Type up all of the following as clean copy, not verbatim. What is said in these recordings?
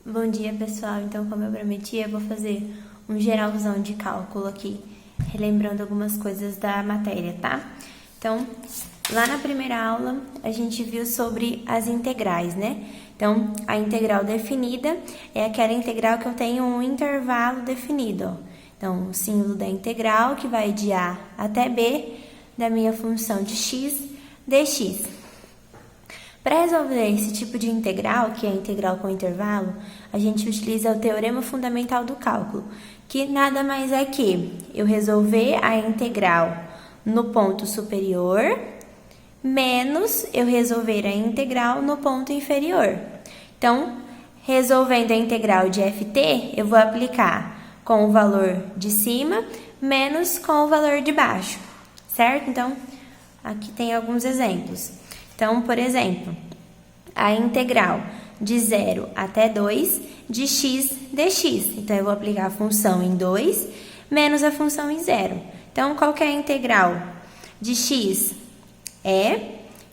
Bom dia, pessoal. Então, como eu prometi, eu vou fazer um geralzão de cálculo aqui, relembrando algumas coisas da matéria, tá? Então, lá na primeira aula, a gente viu sobre as integrais, né? Então, a integral definida é aquela integral que eu tenho um intervalo definido, ó. Então, o símbolo da integral, que vai de A até B, da minha função de x dx. Para resolver esse tipo de integral, que é a integral com intervalo, a gente utiliza o teorema fundamental do cálculo, que nada mais é que eu resolver a integral no ponto superior, menos eu resolver a integral no ponto inferior. Então, resolvendo a integral de ft, eu vou aplicar com o valor de cima, menos com o valor de baixo, certo? Então, aqui tem alguns exemplos. Então, por exemplo, a integral de 0 até 2 de x dx. Então, eu vou aplicar a função em 2 menos a função em 0. Então, qual que é a integral de x? É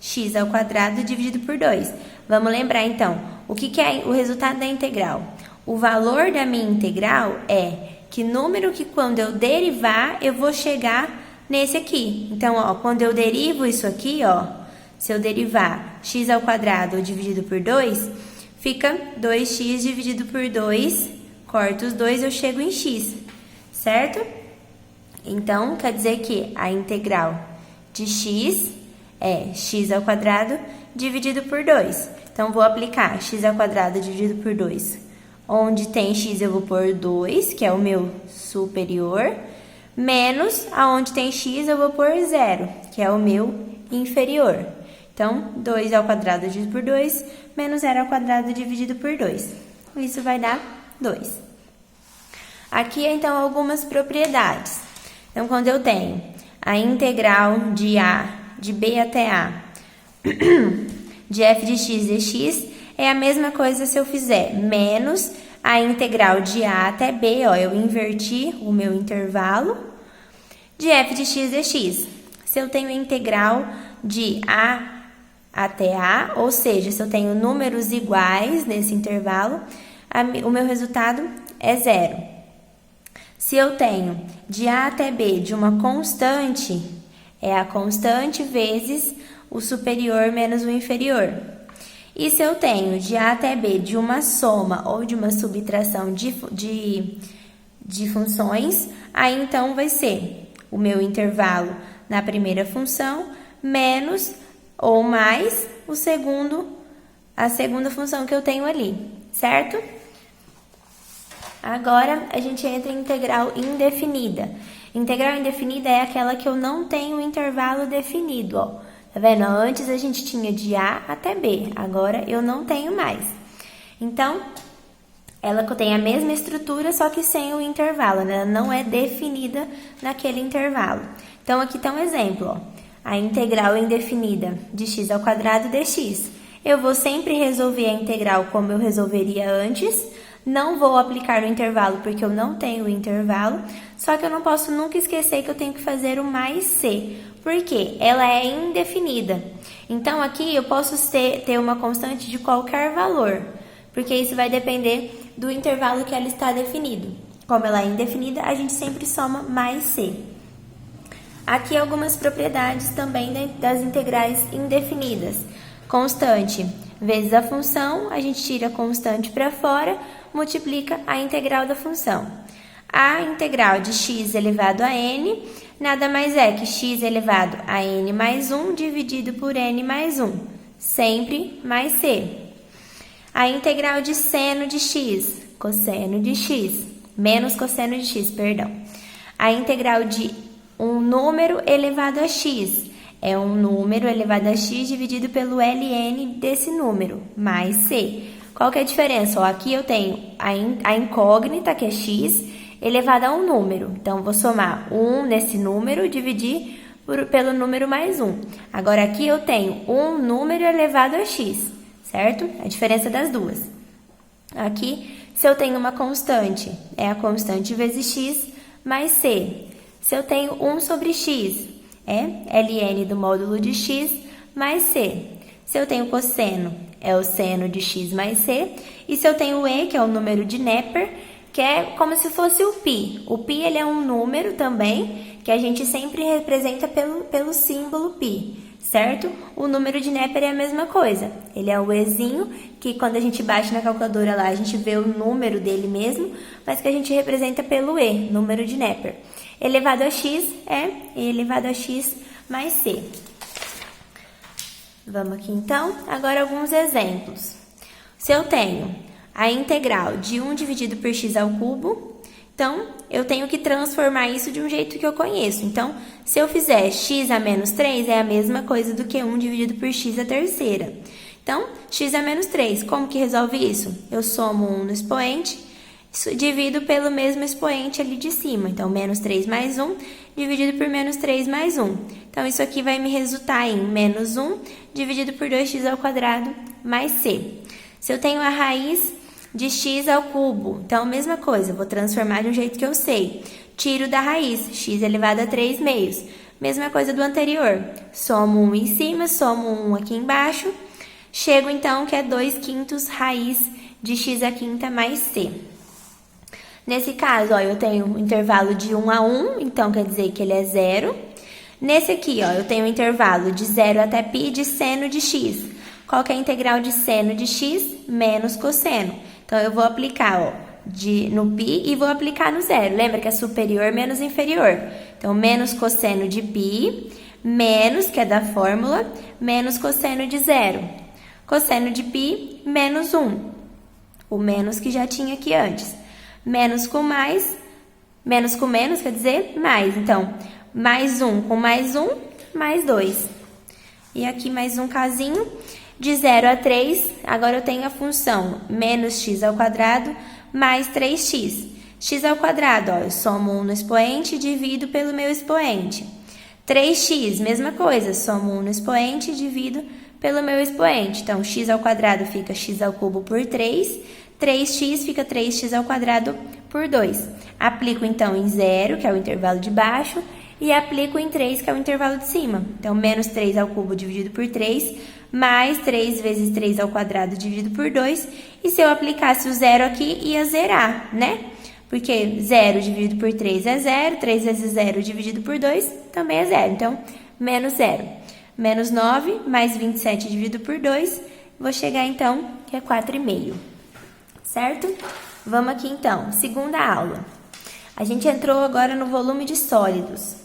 x ao quadrado dividido por 2. Vamos lembrar, então, o que é o resultado da integral? O valor da minha integral é que número que quando eu derivar, eu vou chegar nesse aqui. Então, ó, quando eu derivo isso aqui, ó, se eu derivar x ao quadrado dividido por 2, fica 2x dividido por 2, corto os 2, eu chego em x, certo? Então, quer dizer que a integral de x é x ao quadrado dividido por 2. Então, vou aplicar x ao quadrado dividido por 2. Onde tem x, eu vou pôr 2, que é o meu superior, menos aonde tem x, eu vou pôr 0, que é o meu inferior. Então, 2 ao quadrado dividido por 2, menos 0 ao quadrado dividido por 2. Isso vai dar 2. Aqui, então, algumas propriedades. Então, quando eu tenho a integral de A, de B até A, de f de x dx, é a mesma coisa se eu fizer menos a integral de A até B, ó, eu inverti o meu intervalo, de f de x dx. Se eu tenho a integral de A até A, ou seja, se eu tenho números iguais nesse intervalo, o meu resultado é 0. Se eu tenho de A até B de uma constante, é a constante vezes o superior menos o inferior. E se eu tenho de A até B de uma soma ou de uma subtração de funções, aí então vai ser o meu intervalo na primeira função menos ou mais a segunda função que eu tenho ali, certo? Agora, a gente entra em integral indefinida. Integral indefinida é aquela que eu não tenho intervalo definido, ó. Tá vendo? Antes a gente tinha de A até B, agora eu não tenho mais. Então, ela tem a mesma estrutura, só que sem o intervalo, né? Ela não é definida naquele intervalo. Então, aqui tá um exemplo, ó. A integral indefinida de x ao quadrado dx. Eu vou sempre resolver a integral como eu resolveria antes, não vou aplicar o intervalo porque eu não tenho o intervalo, só que eu não posso nunca esquecer que eu tenho que fazer o mais c, porque ela é indefinida. Então, aqui eu posso ter uma constante de qualquer valor, porque isso vai depender do intervalo que ela está definido. Como ela é indefinida, a gente sempre soma mais c. Aqui algumas propriedades também das integrais indefinidas. Constante vezes a função, a gente tira a constante para fora, multiplica a integral da função. A integral de x elevado a n nada mais é que x elevado a n mais 1 dividido por n mais 1, sempre mais c. A integral de seno de x, cosseno de x, menos cosseno de x, perdão. A integral de um número elevado a x, é um número elevado a x dividido pelo ln desse número, mais c. Qual que é a diferença? Ó, aqui eu tenho a incógnita, que é x, elevada a um número. Então, vou somar 1 nesse número e dividir pelo número mais 1. Agora, aqui eu tenho um número elevado a x, certo? A diferença das duas. Aqui, se eu tenho uma constante, é a constante vezes x mais c. Se eu tenho 1 sobre x, é ln do módulo de x mais c. Se eu tenho cosseno, é o seno de x mais c. E se eu tenho o e, que é o número de Neper, que é como se fosse o π. O π ele é um número também, que a gente sempre representa pelo símbolo π, certo? O número de Neper é a mesma coisa. Ele é o ezinho, que quando a gente bate na calculadora lá, a gente vê o número dele mesmo, mas que a gente representa pelo e, número de Neper. Elevado a x é e elevado a x mais c. Vamos aqui então, agora alguns exemplos. Se eu tenho a integral de 1 dividido por x ao cubo, então eu tenho que transformar isso de um jeito que eu conheço. Então, se eu fizer x a menos 3, é a mesma coisa do que 1 dividido por x à terceira. Então, x a menos 3, como que resolve isso? Eu somo 1 no expoente, divido pelo mesmo expoente ali de cima. Então, menos 3 mais 1 dividido por menos 3 mais 1. Então, isso aqui vai me resultar em menos 1 dividido por 2x ao quadrado mais c. Se eu tenho a raiz de x ao cubo, então, a mesma coisa, vou transformar de um jeito que eu sei. Tiro da raiz, x elevado a 3 meios. Mesma coisa do anterior. Somo 1 em cima, somo 1 aqui embaixo. Chego, então, que é 2/5 raiz de x à quinta mais c. Nesse caso, ó, eu tenho um intervalo de 1 a 1, então quer dizer que ele é 0. Nesse aqui, ó, eu tenho um intervalo de 0 até π de seno de x. Qual que é a integral de seno de x? Menos cosseno. Então, eu vou aplicar, ó, no π e vou aplicar no 0. Lembra que é superior menos inferior. Então, menos cosseno de π, menos, que é da fórmula, menos cosseno de 0. Cosseno de π, menos 1. O menos que já tinha aqui antes. Menos com mais, menos com menos, quer dizer, mais. Então, mais 1 com mais 1, mais 2. E aqui mais um casinho. De 0 a 3, agora eu tenho a função menos x ao quadrado mais 3x. X ao quadrado, ó, eu somo 1 no expoente e divido pelo meu expoente. 3x, mesma coisa, somo 1 no expoente e divido pelo meu expoente. Então, x ao quadrado fica x ao cubo por 3, 3x fica 3x ao quadrado por 2. Aplico, então, em 0, que é o intervalo de baixo, e aplico em 3, que é o intervalo de cima. Então, menos 3 ao cubo dividido por 3, mais 3 vezes 3 ao quadrado dividido por 2. E se eu aplicasse o 0 aqui, ia zerar, né? Porque 0 dividido por 3 é 0, 3 vezes 0 dividido por 2 também é 0. Então, menos 0. Menos 9, mais 27 dividido por 2, vou chegar, então, que é 4,5. Certo? Vamos aqui, então, segunda aula. A gente entrou agora no volume de sólidos,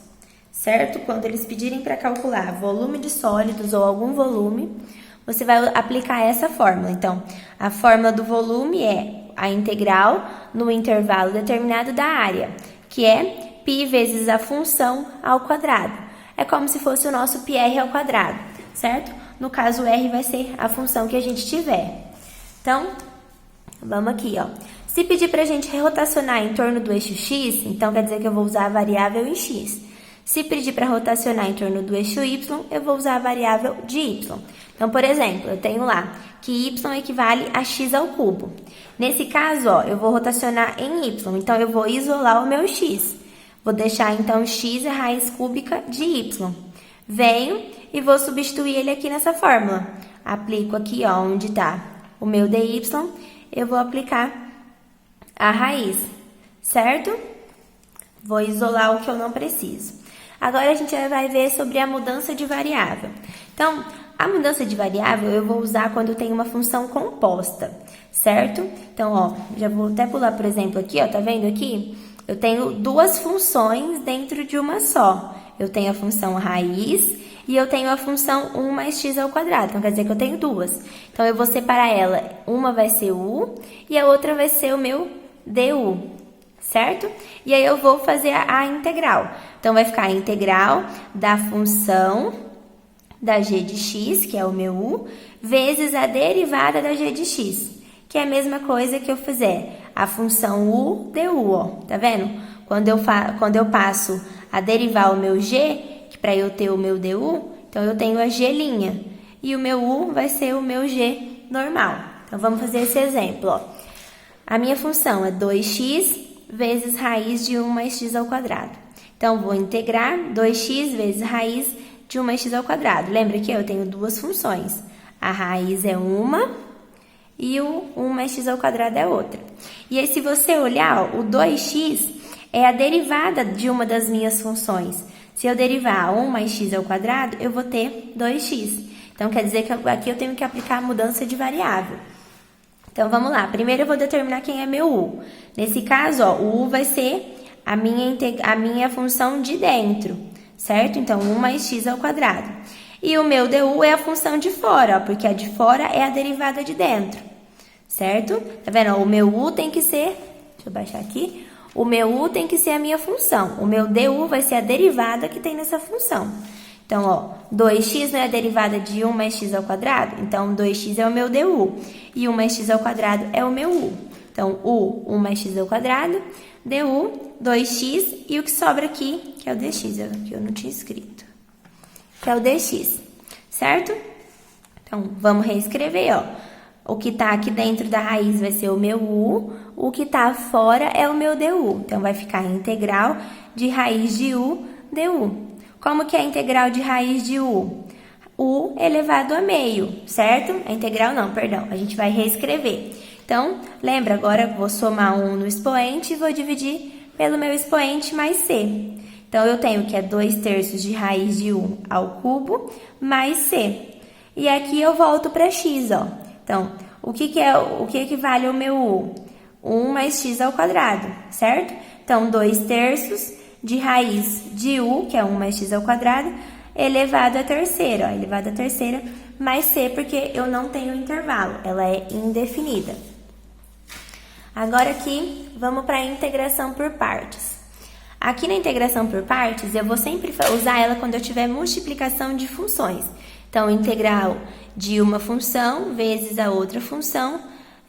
certo? Quando eles pedirem para calcular volume de sólidos ou algum volume, você vai aplicar essa fórmula. Então, a fórmula do volume é a integral no intervalo determinado da área, que é π vezes a função ao quadrado. É como se fosse o nosso πr ao quadrado, certo? No caso, r vai ser a função que a gente tiver. Então, vamos aqui, ó. Se pedir para a gente rotacionar em torno do eixo x, então quer dizer que eu vou usar a variável em x. Se pedir para rotacionar em torno do eixo y, eu vou usar a variável de y. Então, por exemplo, eu tenho lá que y equivale a x ao cubo. Nesse caso, ó, eu vou rotacionar em y, então eu vou isolar o meu x. Vou deixar, então, x a raiz cúbica de y. Venho e vou substituir ele aqui nessa fórmula. Aplico aqui, ó, onde está o meu dy, eu vou aplicar a raiz, certo? Vou isolar o que eu não preciso. Agora, a gente vai ver sobre a mudança de variável. Então, a mudança de variável eu vou usar quando eu tenho uma função composta, certo? Então, ó, já vou até pular, por exemplo, aqui, ó, tá vendo aqui? Eu tenho duas funções dentro de uma só. Eu tenho a função raiz e eu tenho a função 1 mais x ao quadrado. Então, quer dizer que eu tenho duas. Então, eu vou separar ela. Uma vai ser u e a outra vai ser o meu du, certo? E aí, eu vou fazer a integral. Então, vai ficar a integral da função da g de x, que é o meu u, vezes a derivada da g de x, que é a mesma coisa que eu fizer a função u du, ó. Tá vendo? Quando eu passo a derivar o meu g, para eu ter o meu du, então eu tenho a g', e o meu u vai ser o meu g normal. Então, vamos fazer esse exemplo, ó. A minha função é 2x vezes raiz de 1 mais x ao quadrado. Então, vou integrar 2x vezes raiz de 1 mais x ao quadrado. Lembra que eu tenho duas funções, A raiz é uma e o 1 mais x ao quadrado é outra. E aí, se você olhar, ó, o 2x é a derivada de uma das minhas funções. Se eu derivar 1 mais x ao quadrado, eu vou ter 2x. Então, quer dizer que aqui eu tenho que aplicar a mudança de variável. Então, vamos lá. Primeiro, eu vou determinar quem é meu u. Nesse caso, ó, o u vai ser a minha função de dentro, certo? Então, 1 mais x ao quadrado. E o meu du é a função de fora, ó, porque a de fora é a derivada de dentro, certo? Tá vendo? O meu u tem que ser... Deixa eu baixar aqui. O meu u tem que ser a minha função. O meu du vai ser a derivada que tem nessa função. Então, ó, 2x não é a derivada de 1 mais x ao quadrado? Então, 2x é o meu du. E 1 mais x ao quadrado é o meu u. Então, u, 1 mais x ao quadrado, du, 2x, e o que sobra aqui, que é o dx, que eu não tinha escrito, que é o dx, certo? Então, vamos reescrever, ó. O que tá aqui dentro da raiz vai ser o meu u, o que tá fora é o meu du. Então, vai ficar a integral de raiz de u du. Como que é a integral de raiz de u? U elevado a meio, certo? A integral não, perdão, a gente vai reescrever. Então, lembra, agora eu vou somar 1 no expoente e vou dividir pelo meu expoente mais c. Então, eu tenho que é 2/3 de raiz de 1 ao cubo mais c. E aqui eu volto para x, ó. Então, o que equivale ao meu u? 1 mais x ao quadrado, certo? Então, 2/3 de raiz de u, que é 1 mais x ao quadrado, elevado à terceira, ó, elevado à terceira, mais c, porque eu não tenho intervalo, ela é indefinida. Agora aqui, vamos para a integração por partes. Aqui na integração por partes, eu vou sempre usar ela quando eu tiver multiplicação de funções. Então, integral de uma função vezes a outra função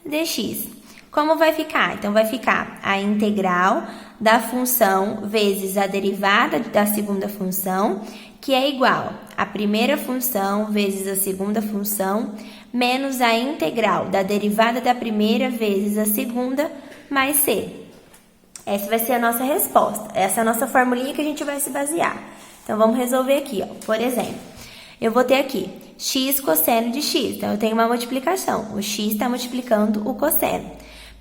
dx. Como vai ficar? Então, vai ficar a integral da função vezes a derivada da segunda função, que é igual a primeira função vezes a segunda função, menos a integral da derivada da primeira vezes a segunda, mais c. Essa vai ser a nossa resposta. Essa é a nossa formulinha que a gente vai se basear. Então, vamos resolver aqui, ó. Por exemplo, eu vou ter aqui x cosseno de x. Então, eu tenho uma multiplicação. O x está multiplicando o cosseno.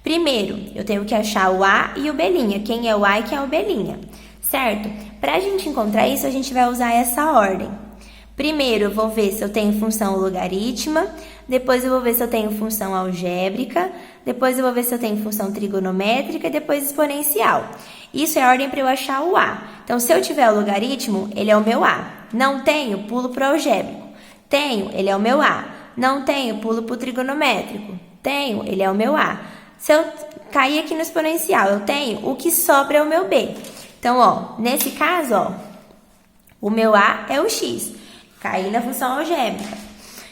Primeiro, eu tenho que achar o a e o b'. Quem é o a e quem é o b', certo? Para a gente encontrar isso, a gente vai usar essa ordem. Primeiro, eu vou ver se eu tenho função logarítmica, depois eu vou ver se eu tenho função algébrica, depois eu vou ver se eu tenho função trigonométrica e depois exponencial. Isso é a ordem para eu achar o a. Então, se eu tiver o logaritmo, ele é o meu a. Não tenho, pulo para o algébrico. Tenho, ele é o meu a. Não tenho, pulo para o trigonométrico. Tenho, ele é o meu a. Se eu cair aqui no exponencial, eu tenho, o que sobra é o meu b. Então, ó, nesse caso, ó, o meu a é o x. Caí na função algébrica.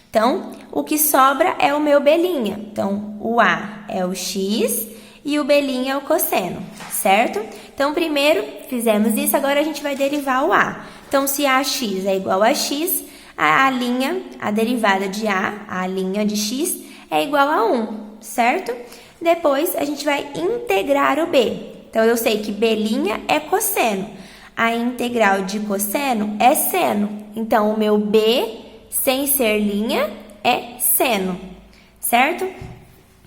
Então, o que sobra é o meu b'. Então, o a é o x e o b' é o cosseno, certo? Então, primeiro fizemos isso, agora a gente vai derivar o a. Então, se ax é igual a x, a derivada de a linha de x, é igual a 1, certo? Depois, a gente vai integrar o b. Então, eu sei que b' é cosseno. A integral de cosseno é seno. Então, o meu b, sem ser linha, é seno, certo?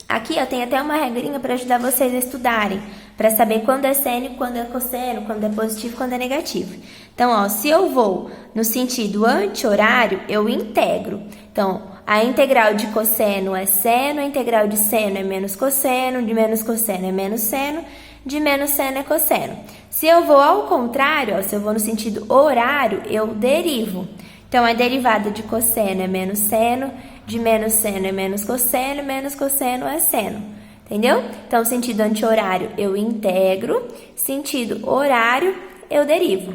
Aqui, eu tenho até uma regrinha para ajudar vocês a estudarem, para saber quando é seno, quando é cosseno, quando é positivo, quando é negativo. Então, ó, se eu vou no sentido anti-horário, eu integro. Então, a integral de cosseno é seno, a integral de seno é menos cosseno, de menos cosseno é menos seno, de menos seno é cosseno. Se eu vou ao contrário, ó, se eu vou no sentido horário, eu derivo. Então, a derivada de cosseno é menos seno, de menos seno é menos cosseno é seno. Entendeu? Então, sentido anti-horário, eu integro, sentido horário, eu derivo.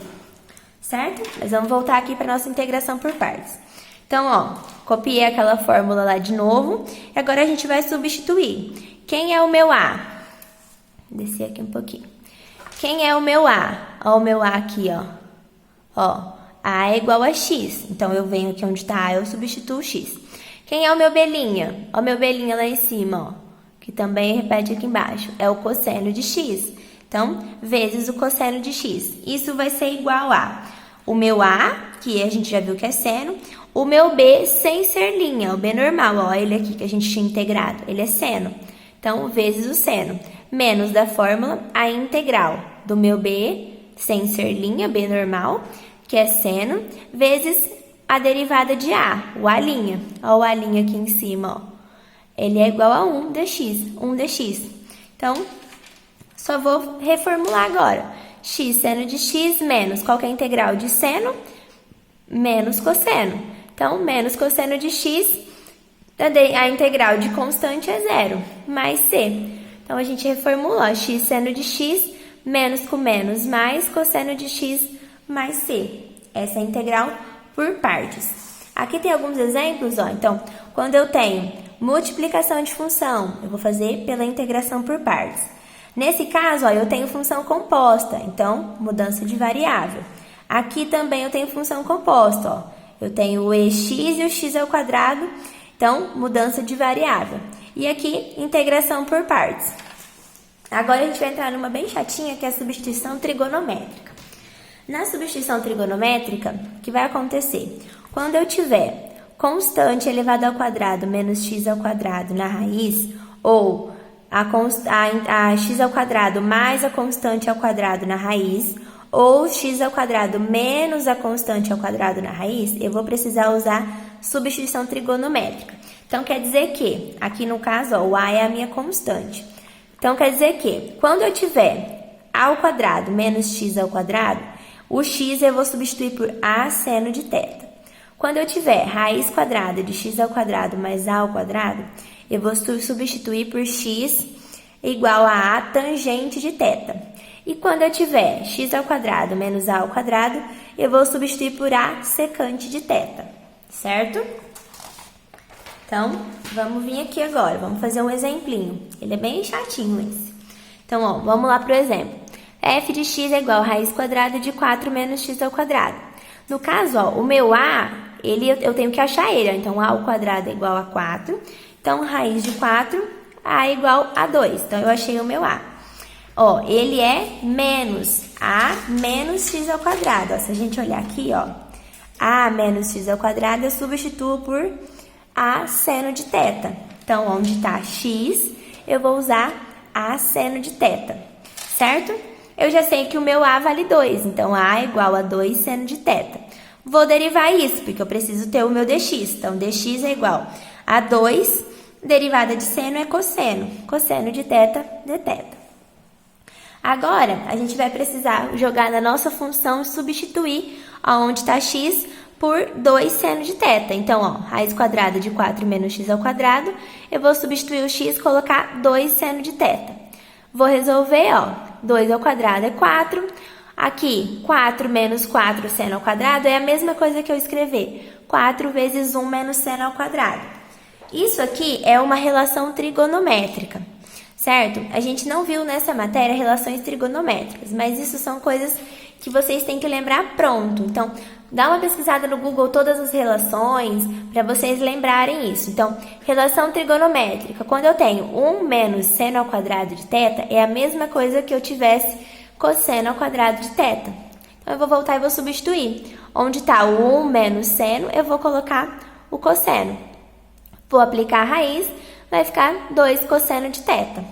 Certo? Mas vamos voltar aqui para nossa integração por partes. Então, ó, copiei aquela fórmula lá de novo, e agora a gente vai substituir. Quem é o meu a? Vou descer aqui um pouquinho. Quem é o meu a? Ó, o meu a aqui, ó. Ó, a é igual a x. Então, eu venho aqui onde tá a, eu substituo x. Quem é o meu b'? Ó, o meu b' lá em cima, ó, que também repete aqui embaixo. É o cosseno de x. Então, vezes o cosseno de x. Isso vai ser igual a o meu a, que a gente já viu que é seno, o meu b sem ser linha, o b normal, ó, ele aqui que a gente tinha integrado, ele é seno. Então, vezes o seno, menos da fórmula a integral do meu b sem ser linha, b normal, que é seno, vezes a derivada de a, o a'. Ó, o a' aqui em cima, ó. Ele é igual a 1 dx. Então, só vou reformular agora. X seno de x menos, qual que é a integral de seno? Menos cosseno. Então, menos cosseno de x, a integral de constante é 0, mais c. Então, a gente reformula, ó, x seno de x menos com menos mais cosseno de x mais c. Essa é a integral por partes. Aqui tem alguns exemplos, ó. Então, quando eu tenho multiplicação de função, eu vou fazer pela integração por partes. Nesse caso, ó, eu tenho função composta, então, mudança de variável. Aqui também eu tenho função composta, ó. Eu tenho o ex e o x ao quadrado, então, mudança de variável. E aqui, integração por partes. Agora a gente vai entrar numa bem chatinha, que é a substituição trigonométrica. Na substituição trigonométrica, o que vai acontecer? Quando eu tiver constante elevado ao quadrado menos x ao quadrado na raiz, ou a x ao quadrado mais a constante ao quadrado na raiz, ou x ao quadrado menos a constante ao quadrado na raiz, eu vou precisar usar substituição trigonométrica. Então, quer dizer que, aqui no caso, ó, o a é a minha constante. Então, quer dizer que, quando eu tiver a ao quadrado menos x ao quadrado, o x eu vou substituir por a seno de θ. Quando eu tiver raiz quadrada de x ao quadrado mais a ao quadrado, eu vou substituir por x igual a tangente de θ. E quando eu tiver x ao quadrado menos a ao quadrado, eu vou substituir por a secante de θ, certo? Então, vamos vir aqui agora, vamos fazer um exemplinho. Ele é bem chatinho esse. Então, ó, vamos lá pro exemplo. F de x é igual a raiz quadrada de 4 menos x ao quadrado. No caso, ó, o meu a, eu tenho que achar ele. Ó. Então, a ao quadrado é igual a 4. Então, raiz de 4, a é igual a 2. Então, eu achei o meu a. Ó, ele é menos a menos x ao quadrado. Ó, se a gente olhar aqui, ó, a menos x ao quadrado, eu substituo por a seno de θ. Então, onde está x, eu vou usar a seno de θ, certo? Eu já sei que o meu a vale 2, então a é igual a 2 seno de θ. Vou derivar isso, porque eu preciso ter o meu dx. Então, dx é igual a 2, derivada de seno é cosseno. Cosseno de θ dθ. Agora, a gente vai precisar jogar na nossa função e substituir aonde está x por 2 seno de θ. Então, ó, raiz quadrada de 4 menos x ao quadrado, eu vou substituir o x e colocar 2 seno de θ. Vou resolver, ó, 2 ao quadrado é 4. Aqui, 4 menos 4 seno ao quadrado é a mesma coisa que eu escrever 4 vezes 1 menos seno ao quadrado. Isso aqui é uma relação trigonométrica, certo? A gente não viu nessa matéria relações trigonométricas, mas isso são coisas que vocês têm que lembrar pronto. Então, dá uma pesquisada no Google todas as relações para vocês lembrarem isso. Então, relação trigonométrica, quando eu tenho 1 menos seno ao quadrado de θ, é a mesma coisa que eu tivesse cosseno ao quadrado de θ. Então, eu vou voltar e vou substituir. Onde está o 1 menos seno, eu vou colocar o cosseno. Vou aplicar a raiz, vai ficar 2 cosseno de θ.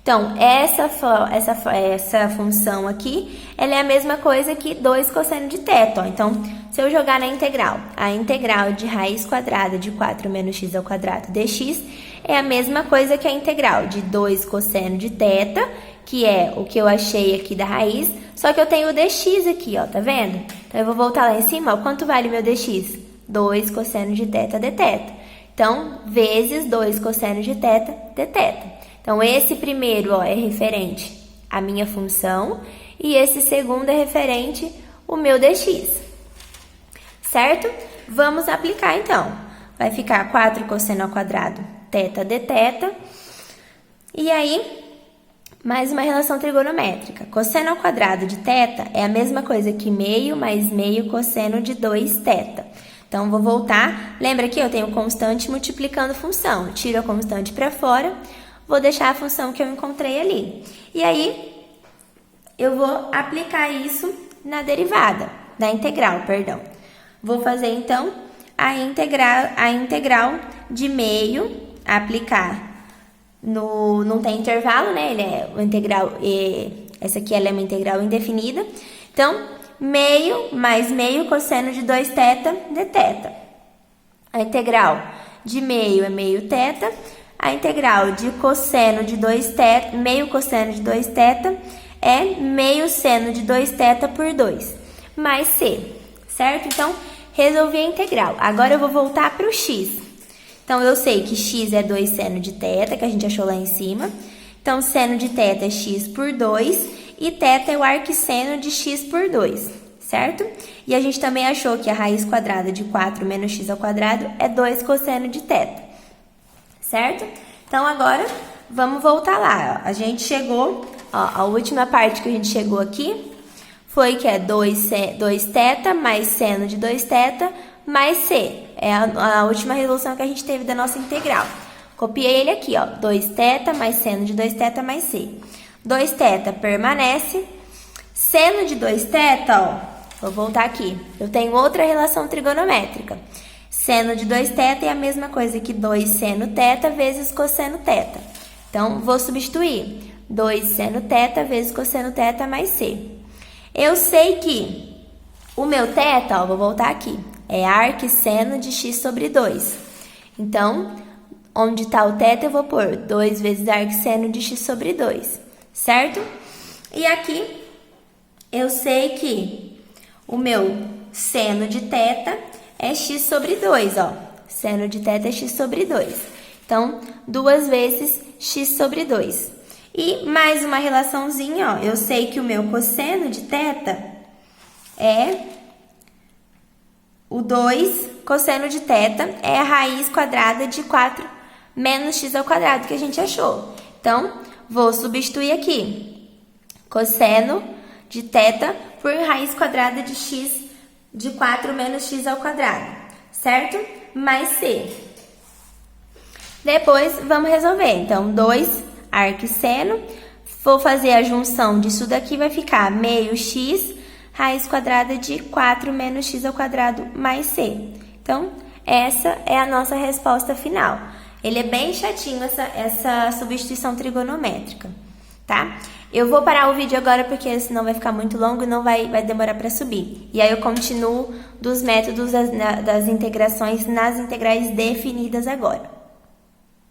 Então, essa função aqui, ela é a mesma coisa que 2 cosseno de θ. Ó. Então, se eu jogar na integral, a integral de raiz quadrada de 4 menos x ao quadrado dx é a mesma coisa que a integral de 2 cosseno de θ, que é o que eu achei aqui da raiz, só que eu tenho o dx aqui, ó, tá vendo? Então, eu vou voltar lá em cima, ó, quanto vale o meu dx? 2 cosseno de θ dθ. Então, vezes 2 cosseno de θ dθ. Então, esse primeiro, ó, é referente à minha função e esse segundo é referente ao meu dx, certo? Vamos aplicar, então. Vai ficar 4 cosseno ao quadrado θ dθ. E aí, mais uma relação trigonométrica. Cosseno ao quadrado de θ é a mesma coisa que meio mais meio cosseno de 2θ. Então, vou voltar. Lembra que eu tenho constante multiplicando função. Eu tiro a constante para fora. Vou deixar a função que eu encontrei ali. E aí, eu vou aplicar isso na derivada, na integral, perdão. Vou fazer, então, a integral de meio, aplicar não tem intervalo, né? Ele é o integral, essa aqui ela é uma integral indefinida. Então, meio mais meio cosseno de 2θ dθ. A integral de meio é meio θ. A integral de cosseno de 2θ, meio cosseno de 2θ, é meio seno de 2θ por 2, mais c, certo? Então, resolvi a integral. Agora eu vou voltar para o x. Então, eu sei que x é 2 seno de θ, que a gente achou lá em cima. Então, seno de θ é x por 2 e θ é o arquisseno de x por 2, certo? E a gente também achou que a raiz quadrada de 4 menos x ao quadrado é 2 cosseno de θ, certo? Então, agora, vamos voltar lá. Ó. A gente chegou, ó, a última parte que a gente chegou aqui foi que é 2θ mais seno de 2θ mais c. É a última resolução que a gente teve da nossa integral. Copiei ele aqui, ó. 2θ mais seno de 2θ mais c. 2θ permanece. Seno de 2θ, ó. Vou voltar aqui. Eu tenho outra relação trigonométrica. Seno de 2θ é a mesma coisa que 2 seno θ vezes cosseno θ. Então, vou substituir. 2 seno θ vezes cosseno θ mais c. Eu sei que o meu θ, ó, vou voltar aqui, é arquisseno de x sobre 2. Então, onde está o θ, eu vou pôr 2 vezes arquisseno de x sobre 2, certo? E aqui, eu sei que o meu seno de θ é x sobre 2, ó. Seno de θ é x sobre 2. Então, 2 vezes x sobre 2. E mais uma relaçãozinha, ó. Eu sei que o meu cosseno de θ é o 2 cosseno de θ é a raiz quadrada de 4 menos x ao quadrado que a gente achou. Então, vou substituir aqui. Cosseno de θ por raiz quadrada de x de 4 menos x ao quadrado, certo? Mais c. Depois, vamos resolver. Então, 2 arquisseno. Vou fazer a junção disso daqui, vai ficar meio x raiz quadrada de 4 menos x ao quadrado mais c. Então, essa é a nossa resposta final. Ele é bem chatinho, essa substituição trigonométrica, tá? Eu vou parar o vídeo agora porque senão vai ficar muito longo e não vai demorar para subir. E aí eu continuo dos métodos das integrações nas integrais definidas agora.